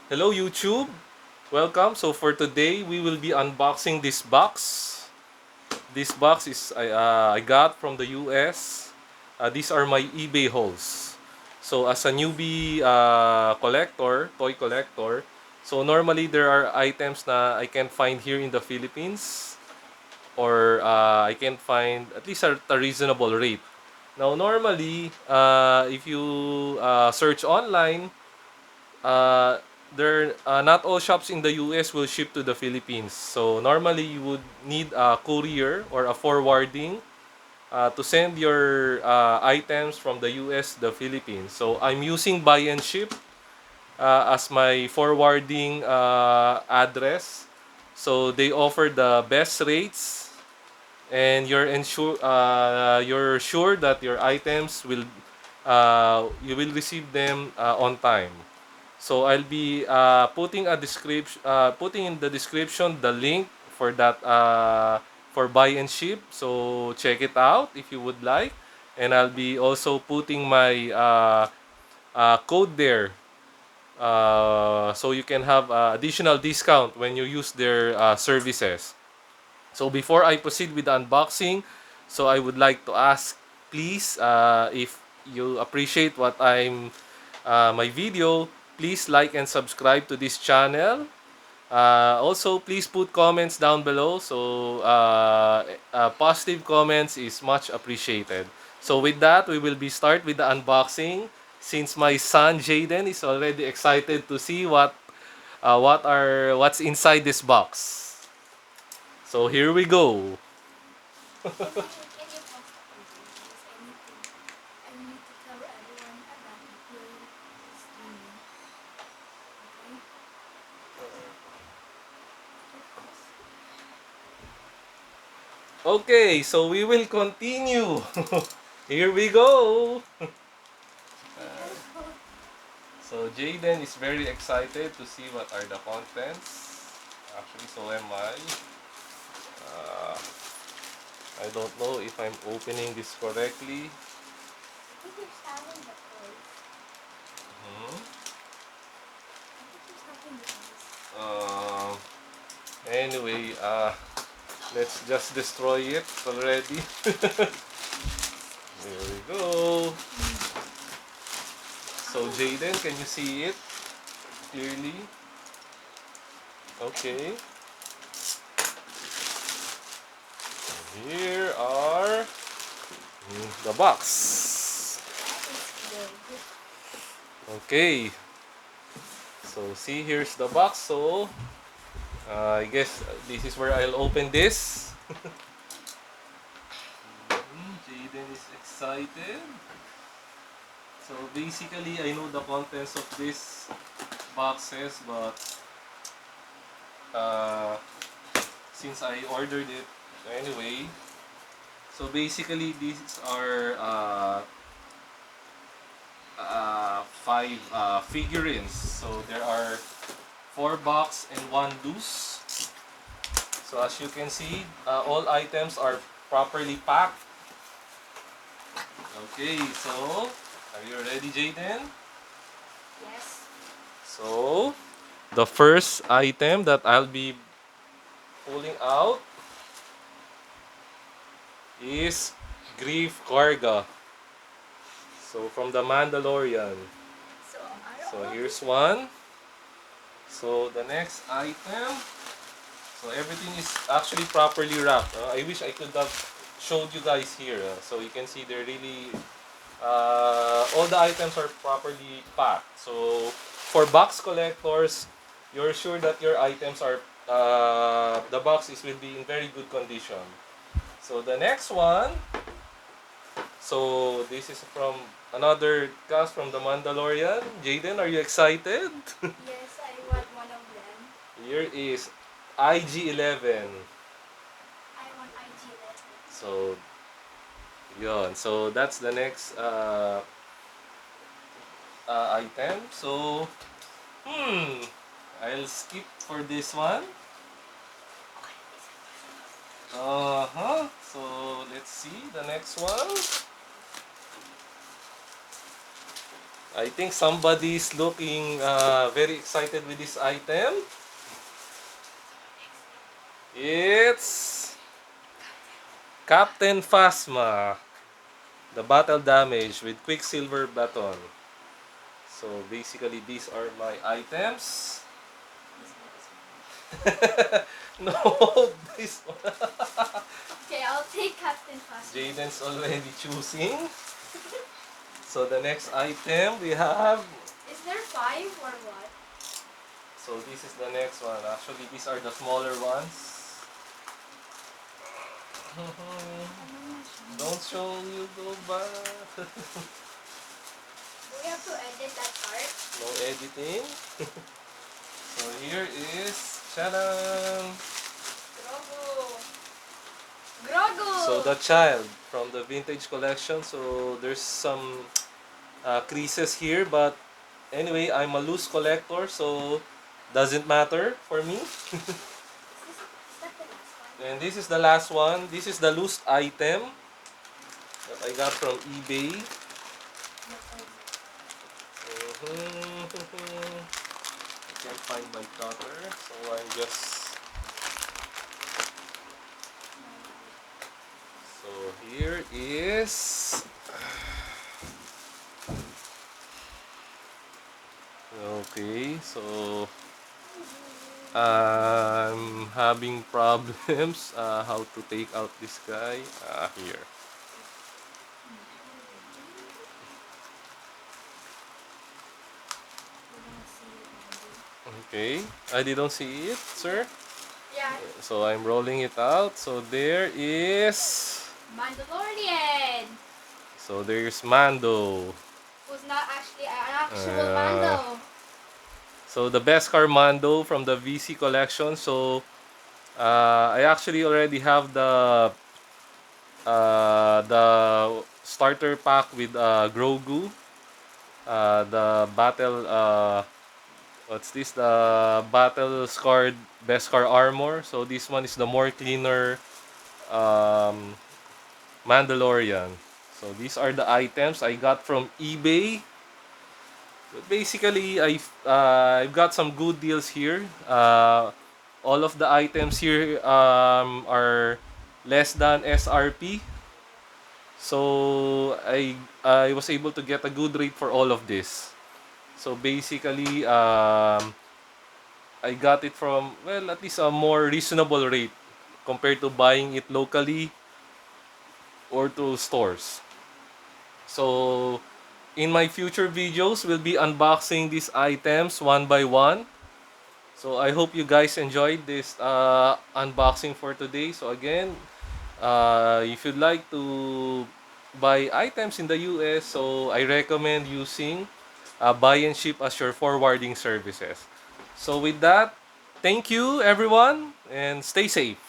Hello YouTube, welcome. So for today, we will be unboxing this box. This box is I got from the US. These are my eBay hauls. So as a newbie collector, toy collector, so normally there are items na I can't find here in the Philippines or I can't find at least at a reasonable rate. Now normally, if you search online, uh, not all shops in the US will ship to the Philippines. So normally you would need a courier or a forwarding to send your items from the US to the Philippines. So I'm using Buyandship as my forwarding address. So they offer the best rates, and you're sure that your items will you will receive them on time. So I'll be putting in the description the link for that for buy and ship. So check it out if you would like, and I'll be also putting my code there, so you can have additional discount when you use their services. So before I proceed with the unboxing, so I would like to ask, please, if you appreciate what I'm my video, please like and subscribe to this channel. Also, please put comments down below. So positive comments is much appreciated. So with that, we will be start with the unboxing. Since my son Jaden is already excited to see what's inside this box. So here we go. Okay, so we will continue. Here we go. So Jaden is very excited to see what are the contents. Actually, so am I. Uh, I don't know if I'm opening this correctly. Hmm. Uh, anyway, let's just destroy it already. There we go. So Jaden, can you see it clearly? Okay. Here are the box. Okay. So see, here's the box. So I guess this is where I'll open this. Jaden is excited. So basically, I know the contents of this boxes, but uh, since I ordered it anyway, so basically these are five figurines. So there are four box and one loose. So as you can see, all items are properly packed. Okay, so are you ready, Jaden? Yes. So the first item that I'll be pulling out is Grief Karga. So from the Mandalorian. So, So I here's one. So the next item. So everything is actually properly wrapped. I wish I could have showed you guys here. So you can see they're really all the items are properly packed. So for box collectors, you're sure that your items are the box is will be in very good condition. So the next one, so this is from another cast from the Mandalorian. Jaden, are you excited? yes, I want one of them. Here is IG-11. I want IG-11. So yon. So that's the next item. So I'll skip for this one. Uh-huh. So let's see the next one. I think somebody's looking very excited with this item. It's Captain Phasma, the battle damage with Quicksilver baton. So basically, these are my items. No, this one. Okay, I'll take Captain Fast. Jaden's already choosing. So the next item we have. Is there 5 or what? So this is the next one. Actually, these are the smaller ones. Don't show, you go back. Do we have to edit that part? No editing. So here is Charan. Grogu! Grogu! So the child from the vintage collection. So there's some creases here, but anyway, I'm a loose collector, so doesn't matter for me. Is that the last one? And this is the last one. This is the loose item that I got from eBay. I can't find my cutter, so I'm just. So here is. Okay, so I'm having problems how to take out this guy. Here. Okay, I didn't see it, sir. Yeah, So I'm rolling it out. So there is. Mandalorian! So there's Mando. Who's not actually an actual Uh, Mando. So the best car Mando from the VC collection. So I actually already have the starter pack with Grogu. The battle what's this? The battle scarred best car armor. So this one is the more cleaner um, Mandalorian. So these are the items I got from eBay. But basically, I've got some good deals here. All of the items here are less than SRP. So I was able to get a good rate for all of this. So basically, I got it from, well, at least a more reasonable rate compared to buying it locally or to stores. So in my future videos, we'll be unboxing these items one by one. So I hope you guys enjoyed this unboxing for today. So again, if you'd like to buy items in the US, so I recommend using Buyandship as your forwarding services. So with that, thank you everyone and stay safe.